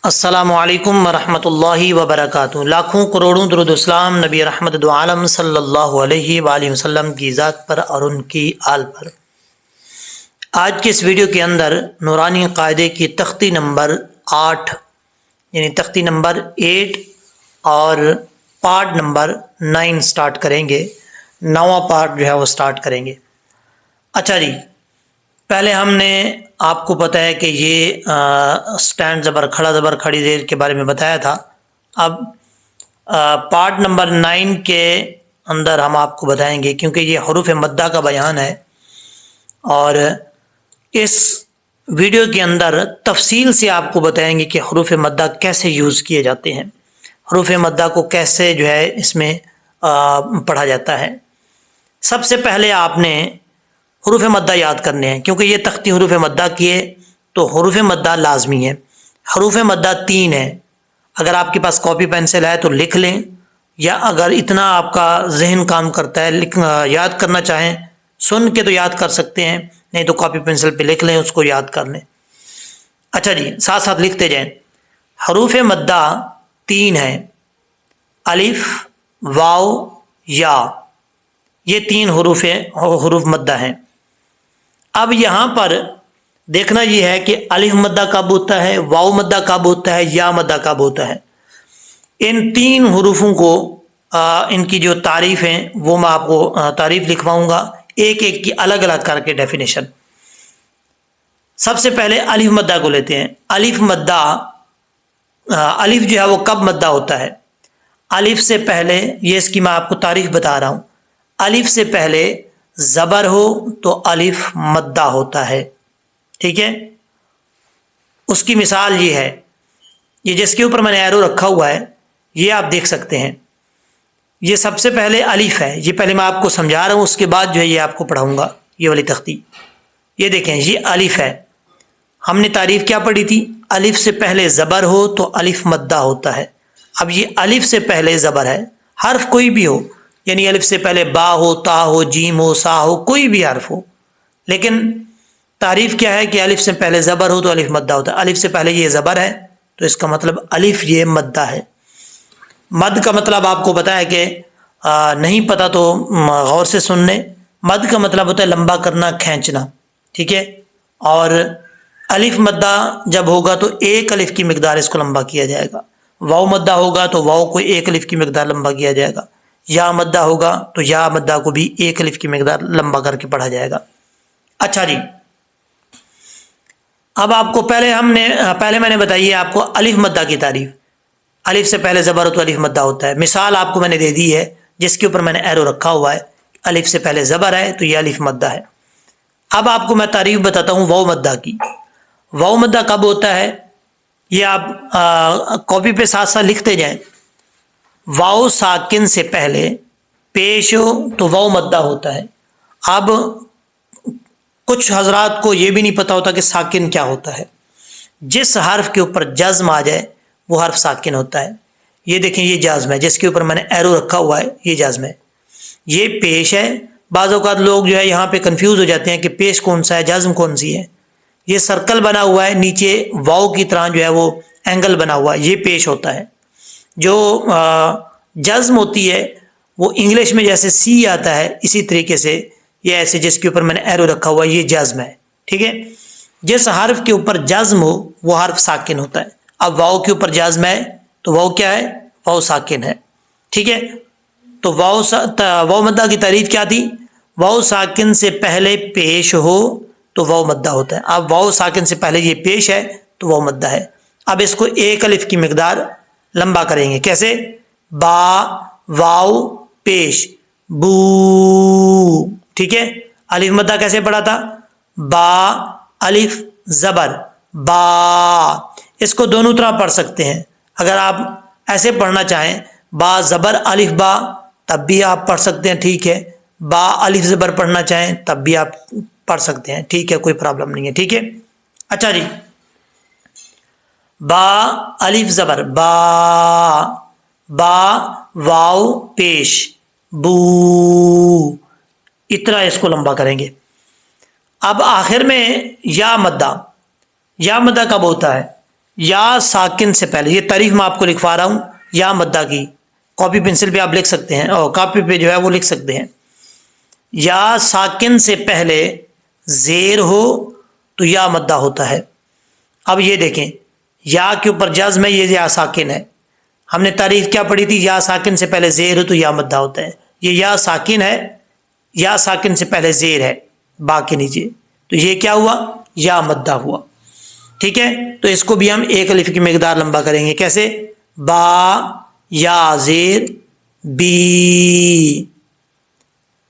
السلام علیکم ورحمۃ اللہ وبرکاتہ۔ لاکھوں کروڑوں درود و اسلام نبی رحمت دو عالم صلی اللہ علیہ وآلہ وسلم کی ذات پر اور ان کی آل پر۔ آج کے اس ویڈیو کے اندر نورانی قاعدے کی تختی نمبر 8 یعنی تختی نمبر 8 اور پارٹ نمبر 9 سٹارٹ کریں گے۔ 9واں پارٹ جو ہے وہ سٹارٹ کریں گے۔ اچھا جی، پہلے ہم نے آپ کو پتہ ہے کہ یہ سٹینڈ زبر کھڑا زبر کھڑی زیر کے بارے میں بتایا تھا۔ اب پارٹ نمبر 9 کے اندر ہم آپ کو بتائیں گے، کیونکہ یہ حروف مدہ کا بیان ہے اور اس ویڈیو کے اندر تفصیل سے آپ کو بتائیں گے کہ حروف مدہ کیسے یوز کیے جاتے ہیں، حروف مدہ کو کیسے جو ہے اس میں پڑھا جاتا ہے۔ سب سے پہلے آپ نے حروف مدہ یاد کرنے ہیں، کیونکہ یہ تختی حروف مدہ کی ہے تو حروف مدہ لازمی ہے۔ حروف مدہ 3 ہے، اگر آپ کے پاس کاپی پینسل ہے تو لکھ لیں، یا اگر اتنا آپ کا ذہن کام کرتا ہے یاد کرنا چاہیں سن کے تو یاد کر سکتے ہیں، نہیں تو کاپی پینسل پہ لکھ لیں، اس کو یاد کر لیں۔ اچھا جی، ساتھ ساتھ لکھتے جائیں۔ حروف مدہ 3 ہے، الف، واو، یا، یہ 3 حروف مدہ ہیں۔ اب یہاں پر دیکھنا یہ ہے کہ الف مدہ کب ہوتا ہے، واو مدہ کب ہوتا ہے، یا مدہ کب ہوتا ہے۔ ان 3 حروفوں کو ان کی جو تعریف ہیں وہ میں آپ کو تعریف لکھواؤں گا، ایک ایک کی الگ الگ کر کے ڈیفینیشن۔ سب سے پہلے الف مدہ کو لیتے ہیں۔ الف مدہ، الف جو ہے وہ کب مدہ ہوتا ہے؟ الف سے پہلے، یہ اس کی میں آپ کو تعریف بتا رہا ہوں، الف سے پہلے زبر ہو تو الف مدہ ہوتا ہے، ٹھیک ہے۔ اس کی مثال یہ ہے، یہ جس کے اوپر میں نے ایرو رکھا ہوا ہے یہ آپ دیکھ سکتے ہیں، یہ سب سے پہلے الف ہے، یہ پہلے میں آپ کو سمجھا رہا ہوں، اس کے بعد جو ہے یہ آپ کو پڑھاؤں گا، یہ والی تختی۔ یہ دیکھیں، یہ الف ہے، ہم نے تعریف کیا پڑھی تھی؟ الف سے پہلے زبر ہو تو الف مدہ ہوتا ہے۔ اب یہ الف سے پہلے زبر ہے، حرف کوئی بھی ہو، یعنی الف سے پہلے با ہو، تا ہو، جیم ہو، سا ہو، کوئی بھی حرف ہو، لیکن تعریف کیا ہے کہ الف سے پہلے زبر ہو تو الف مدہ ہوتا ہے۔ الف سے پہلے یہ زبر ہے تو اس کا مطلب الف یہ مدہ ہے۔ مد کا مطلب آپ کو پتا ہے کہ نہیں پتا تو غور سے سن لیں۔ مد کا مطلب ہوتا ہے لمبا کرنا، کھینچنا، ٹھیک ہے۔ اور الف مدہ جب ہوگا تو ایک الف کی مقدار اس کو لمبا کیا جائے گا، واو مدہ ہوگا تو واو کو ایک الف کی مقدار لمبا کیا جائے گا، یا مدہ ہوگا تو یا مدہ کو بھی ایک الف کی مقدار لمبا کر کے پڑھا جائے گا۔ اچھا جی، اب آپ کو پہلے میں نے بتائی ہے آپ کو الف مدہ کی تعریف۔ الف سے پہلے زبر ہو تو الف مدہ ہوتا ہے۔ مثال آپ کو میں نے دے دی ہے جس کے اوپر میں نے ایرو رکھا ہوا ہے، الف سے پہلے زبر ہے تو یہ الف مدہ ہے۔ اب آپ کو میں تعریف بتاتا ہوں واو مدہ کی۔ واو مدہ کب ہوتا ہے یہ آپ کاپی پہ ساتھ ساتھ لکھتے جائیں۔ واو ساکن سے پہلے پیش ہو تو واو مدہ ہوتا ہے۔ اب کچھ حضرات کو یہ بھی نہیں پتا ہوتا کہ ساکن کیا ہوتا ہے۔ جس حرف کے اوپر جزم آ جائے وہ حرف ساکن ہوتا ہے۔ یہ دیکھیں، یہ جازم ہے، جس کے اوپر میں نے ایرو رکھا ہوا ہے یہ جازم ہے، یہ پیش ہے۔ بعض اوقات لوگ جو ہے یہاں پہ کنفیوز ہو جاتے ہیں کہ پیش کون سا ہے، جازم کون سی ہے۔ یہ سرکل بنا ہوا ہے، نیچے واو کی طرح جو ہے وہ اینگل بنا ہوا ہے، یہ پیش ہوتا ہے۔ جو جزم ہوتی ہے وہ انگلش میں جیسے سی آتا ہے اسی طریقے سے یہ ایسے جس کے اوپر میں نے ایرو رکھا ہوا ہے یہ جزم ہے، ٹھیک ہے۔ جس حرف کے اوپر جزم ہو وہ حرف ساکن ہوتا ہے۔ اب واو کے اوپر جزم ہے تو واو کیا ہے؟ واو ساکن ہے، ٹھیک ہے۔ تو واو مدہ کی تعریف کیا تھی؟ واو ساکن سے پہلے پیش ہو تو واو مدہ ہوتا ہے۔ اب واو ساکن سے پہلے یہ پیش ہے تو واو مدہ ہے۔ اب اس کو ایک الف کی مقدار لمبا کریں گے، کیسے؟ با، واو، پیش، بو، ٹھیک ہے۔ الف مدہ کیسے پڑھا تھا؟ با، الف، زبر، با۔ اس کو دونوں طرح پڑھ سکتے ہیں، اگر آپ ایسے پڑھنا چاہیں با زبر الف با تب بھی آپ پڑھ سکتے ہیں، ٹھیک ہے۔ با الف زبر پڑھنا چاہیں تب بھی آپ پڑھ سکتے ہیں، ٹھیک ہے، کوئی پرابلم نہیں ہے، ٹھیک ہے۔ اچھا جی، با الف زبر با، با واو پیش بو، اتنا اس کو لمبا کریں گے۔ اب آخر میں یا مدہ، یا مدہ کب ہوتا ہے؟ یا ساکن سے پہلے، یہ تعریف میں آپ کو لکھوا رہا ہوں یا مدہ کی، کاپی پنسل پہ آپ لکھ سکتے ہیں اور کاپی پہ جو ہے وہ لکھ سکتے ہیں. یا ساکن سے پہلے زیر ہو تو یا مدہ ہوتا ہے. اب یہ دیکھیں، یا کے اوپر جزم ہے، یہ یا ساکن ہے. ہم نے تعریف کیا پڑھی تھی؟ یا ساکن سے پہلے زیر ہو تو یا مدہ ہوتا ہے. یہ یا ساکن ہے، یا ساکن سے پہلے زیر ہے با کے نیچے، تو یہ کیا ہوا؟ یا مدہ ہوا. ٹھیک ہے، تو اس کو بھی ہم ایک الف کی مقدار لمبا کریں گے. کیسے؟ با یا زیر بی،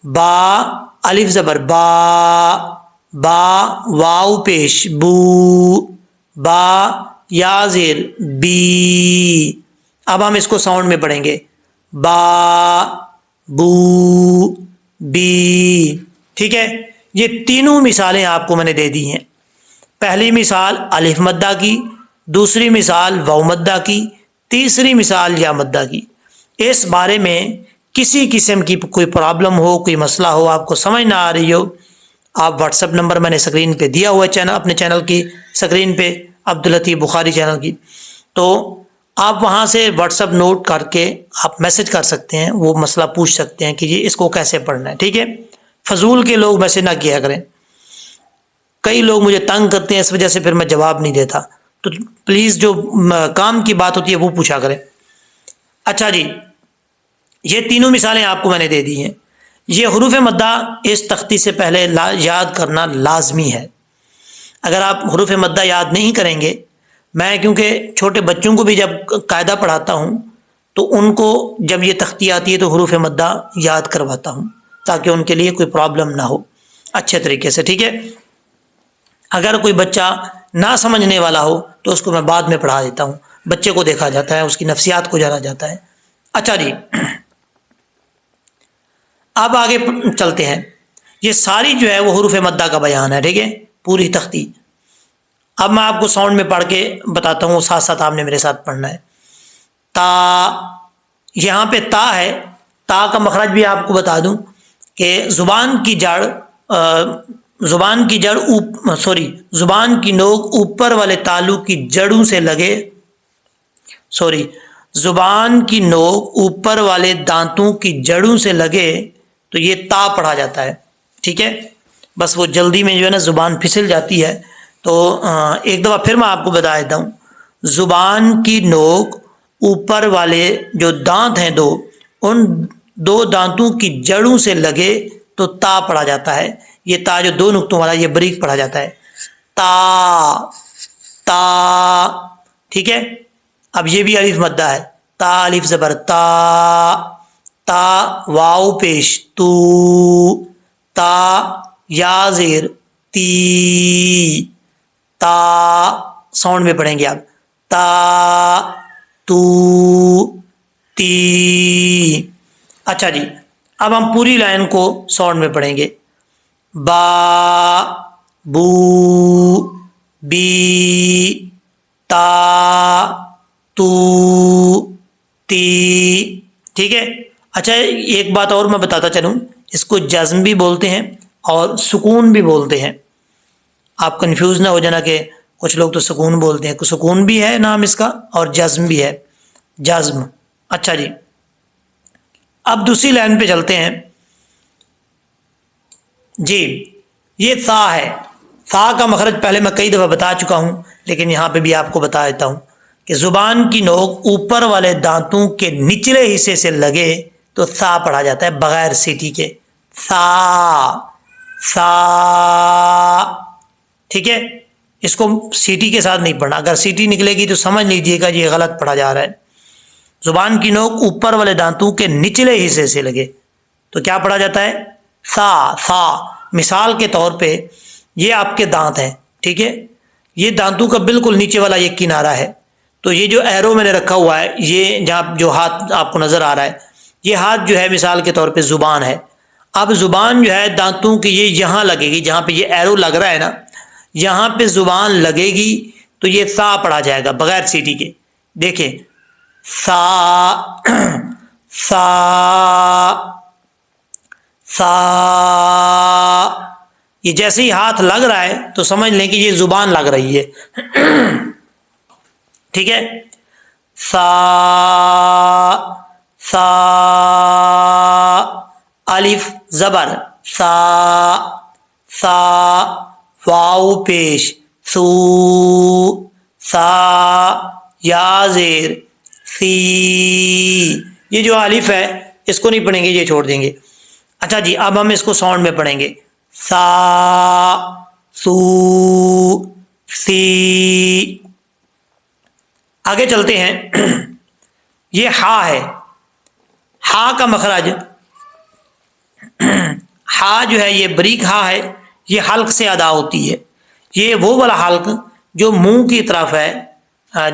با الف زبر با، با واو پیش بو، با یا زیر بی. اب ہم اس کو ساؤنڈ میں پڑھیں گے، با بو بی. ٹھیک ہے، یہ تینوں مثالیں آپ کو میں نے دے دی ہیں. پہلی مثال الف مدہ کی، دوسری مثال واو مدہ کی، تیسری مثال یا مدہ کی. اس بارے میں کسی قسم کی کوئی پرابلم ہو، کوئی مسئلہ ہو، آپ کو سمجھ نہ آ رہی ہو، آپ واٹس ایپ نمبر میں نے اسکرین پہ دیا ہوا ہے، چینل اپنے چینل کی اسکرین پہ، عبداللطیف بخاری چینل کی، تو آپ وہاں سے واٹس ایپ نوٹ کر کے آپ میسج کر سکتے ہیں، وہ مسئلہ پوچھ سکتے ہیں کہ یہ اس کو کیسے پڑھنا ہے. ٹھیک ہے، فضول کے لوگ میسج نہ کیا کریں، کئی لوگ مجھے تنگ کرتے ہیں، اس وجہ سے پھر میں جواب نہیں دیتا. تو پلیز جو کام کی بات ہوتی ہے وہ پوچھا کریں. اچھا جی، یہ تینوں مثالیں آپ کو میں نے دے دی ہیں. یہ حروف مدہ اس تختی سے پہلے یاد کرنا لازمی ہے. اگر آپ حروف مدہ یاد نہیں کریں گے، میں کیونکہ چھوٹے بچوں کو بھی جب قاعدہ پڑھاتا ہوں تو ان کو جب یہ تختی آتی ہے تو حروف مدہ یاد کرواتا ہوں تاکہ ان کے لیے کوئی پرابلم نہ ہو اچھے طریقے سے. ٹھیک ہے، اگر کوئی بچہ نہ سمجھنے والا ہو تو اس کو میں بعد میں پڑھا دیتا ہوں، بچے کو دیکھا جاتا ہے، اس کی نفسیات کو جانا جاتا ہے. اچھا جی، اب آگے چلتے ہیں. یہ ساری جو ہے وہ حروف مدہ کا بیان ہے. ٹھیک ہے، پوری تختی. اب میں آپ کو ساؤنڈ میں پڑھ کے بتاتا ہوں، ساتھ ساتھ آپ نے میرے ساتھ پڑھنا ہے. تا، یہاں پہ تا ہے، تا کا مخرج بھی آپ کو بتا دوں کہ زبان کی نوک اوپر والے تالو کی جڑوں سے لگے، زبان کی نوک اوپر والے دانتوں کی جڑوں سے لگے تو یہ تا پڑھا جاتا ہے. ٹھیک ہے، بس وہ جلدی میں جو ہے نا زبان پھسل جاتی ہے، تو ایک دفعہ پھر میں آپ کو بتا دیتا ہوں. زبان کی نوک اوپر والے جو دانت ہیں دو، ان دو دانتوں کی جڑوں سے لگے تو تا پڑھا جاتا ہے. یہ تا جو دو نقطوں والا، یہ بریک پڑھا جاتا ہے، تا تا. ٹھیک ہے، اب یہ بھی الف مدہ ہے، تا الف زبر تا، تا واو پیش تو، تا یا زیر تی، تا ساؤنڈ میں پڑھیں گے آپ، تا تو تی. اچھا جی، اب ہم پوری لائن کو ساؤنڈ میں پڑھیں گے. با بو بی تا تو تی. ٹھیک ہے، اچھا ایک بات اور میں بتاتا چلوں، اس کو جزم بھی بولتے ہیں اور سکون بھی بولتے ہیں. آپ کنفیوز نہ ہو جانا کہ کچھ لوگ تو سکون بولتے ہیں، سکون بھی ہے نام اس کا اور جزم بھی ہے، جزم. اچھا جی، اب دوسری لائن پہ چلتے ہیں. جی، یہ ثا ہے. ثا کا مخرج پہلے میں کئی دفعہ بتا چکا ہوں، لیکن یہاں پہ بھی آپ کو بتا دیتا ہوں کہ زبان کی نوک اوپر والے دانتوں کے نچلے حصے سے لگے تو ثا پڑھا جاتا ہے بغیر سیٹی کے. ثا ثا. ٹھیک ہے، اس کو سیٹی کے ساتھ نہیں پڑھنا، اگر سیٹی نکلے گی تو سمجھ لیجیے گا یہ غلط پڑھا جا رہا ہے. زبان کی نوک اوپر والے دانتوں کے نچلے حصے سے لگے تو کیا پڑھا جاتا ہے؟ ثا ثا. مثال کے طور پہ یہ آپ کے دانت ہیں، ٹھیک ہے، یہ دانتوں کا بالکل نیچے والا یہ کنارہ ہے، تو یہ جو ایرو میں نے رکھا ہوا ہے، یہ جہاں جو ہاتھ آپ کو نظر آ رہا ہے، یہ ہاتھ جو ہے مثال کے طور پہ زبان ہے. اب زبان جو ہے دانتوں کی یہ یہاں لگے گی، جہاں پہ یہ ایرو لگ رہا ہے نا، یہاں پہ زبان لگے گی تو یہ ثا پڑھا جائے گا بغیر سیٹی کے. دیکھیں، ثا ثا ثا. یہ جیسے ہی ہاتھ لگ رہا ہے تو سمجھ لیں کہ یہ زبان لگ رہی ہے. ٹھیک ہے. سا سا الف زبر سا سا واو پیش سو سا یا زیر سی. یہ جو الف ہے اس کو نہیں پڑھیں گے, یہ چھوڑ دیں گے. اچھا جی, اب ہم اس کو ساؤنڈ میں پڑھیں گے. سا سو سی. آگے چلتے ہیں. یہ ہا ہے, ہا کا مخرج ہا جو ہے یہ بریک ہا ہے, یہ حلق سے ادا ہوتی ہے. یہ وہ والا حلق جو منہ کی طرف ہے,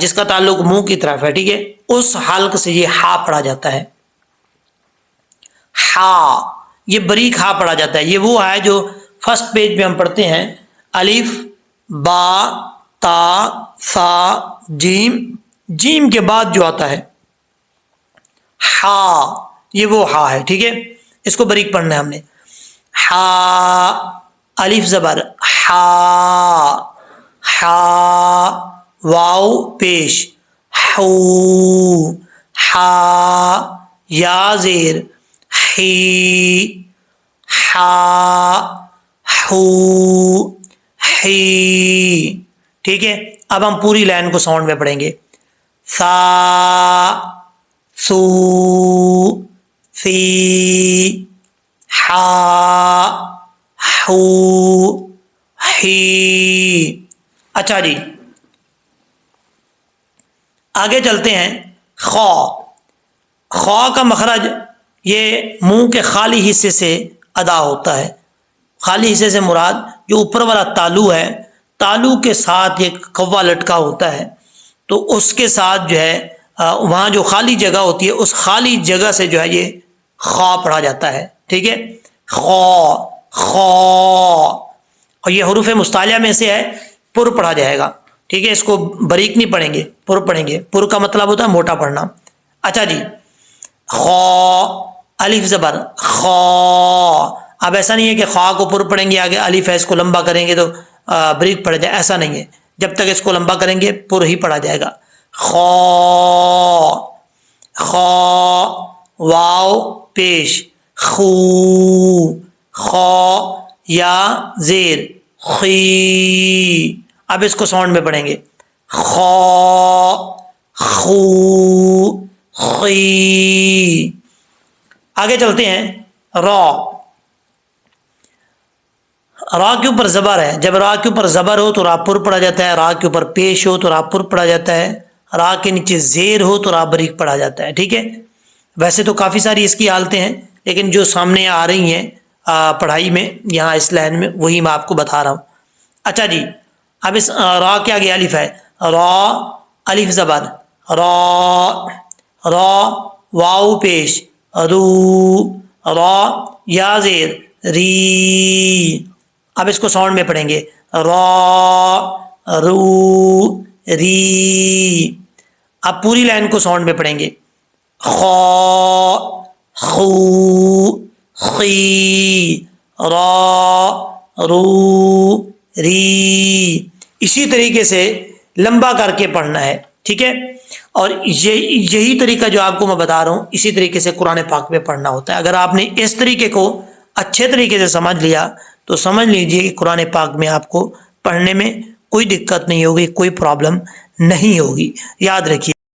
جس کا تعلق منہ کی طرف ہے, ٹھیک ہے, اس حلق سے یہ ہا پڑھا جاتا ہے. ہا یہ بریک ہا پڑھا جاتا ہے. یہ وہ ہے جو فرسٹ پیج پہ ہم پڑھتے ہیں, الف با تا سا جیم, جیم کے بعد جو آتا ہے ہا, یہ وہ ہا ہے. ٹھیک ہے, اس کو بریک پڑھنا ہے ہم نے. ہا الف زبر ہا ہا واو پیش ہو ہا یا زیر ہی ہا ہو ہی. ٹھیک ہے, اب ہم پوری لائن کو ساؤنڈ میں پڑھیں گے. سا سو سی ہا ہو ہی. اچھا جی, آگے چلتے ہیں. خا, خا کا مخرج یہ منہ کے خالی حصے سے ادا ہوتا ہے. خالی حصے سے مراد جو اوپر والا تالو ہے, تالو کے ساتھ ایک کوا لٹکا ہوتا ہے, تو اس کے ساتھ جو ہے وہاں جو خالی جگہ ہوتی ہے, اس خالی جگہ سے جو ہے یہ خا پڑھا جاتا ہے. ٹھیک ہے, خا خا, اور یہ حروف مستعلیہ میں سے ہے, پر پڑھا جائے گا. ٹھیک ہے, اس کو باریک نہیں پڑھیں گے, پر پڑھیں گے. پر کا مطلب ہوتا ہے موٹا پڑھنا. اچھا جی, خا الف زبر خا. اب ایسا نہیں ہے کہ خا کو پر پڑھیں گے, آگے الف ہے اس کو لمبا کریں گے تو بریک پڑ جائے, ایسا نہیں ہے. جب تک اس کو لمبا کریں گے پر ہی پڑھا جائے گا. خا خا واو پیش خو خا یا زیر خی. اب اس کو ساؤنڈ میں پڑھیں گے. خا خو خی. آگے چلتے ہیں. را, را کے اوپر زبر ہے. جب را کے اوپر زبر ہو تو را پر پڑھا جاتا ہے, را کے اوپر پیش ہو تو را پر پڑھا جاتا ہے, را کے نیچے زیر ہو تو را بریک پڑھا جاتا ہے. ٹھیک ہے, ویسے تو کافی ساری اس کی حالتیں ہیں, لیکن جو سامنے آ رہی ہیں پڑھائی میں یہاں اس لائن میں, وہی میں آپ کو بتا رہا ہوں. اچھا جی, اب اس را کے آگے الف ہے. را الف زبر را را واو پیش رو را یا زیر ری. اب اس کو ساؤنڈ میں پڑھیں گے. را رو ری. اب پوری لائن کو ساؤنڈ میں پڑھیں گے. خا خو خی را رو ری. اسی طریقے سے لمبا کر کے پڑھنا ہے. ٹھیک ہے, اور یہی طریقہ جو آپ کو میں بتا رہا ہوں, اسی طریقے سے قرآن پاک میں پڑھنا ہوتا ہے. اگر آپ نے اس طریقے کو اچھے طریقے سے سمجھ لیا تو سمجھ لیجئے کہ قرآن پاک میں آپ کو پڑھنے میں کوئی دقت نہیں ہوگی, کوئی پرابلم نہیں ہوگی. یاد رکھیے.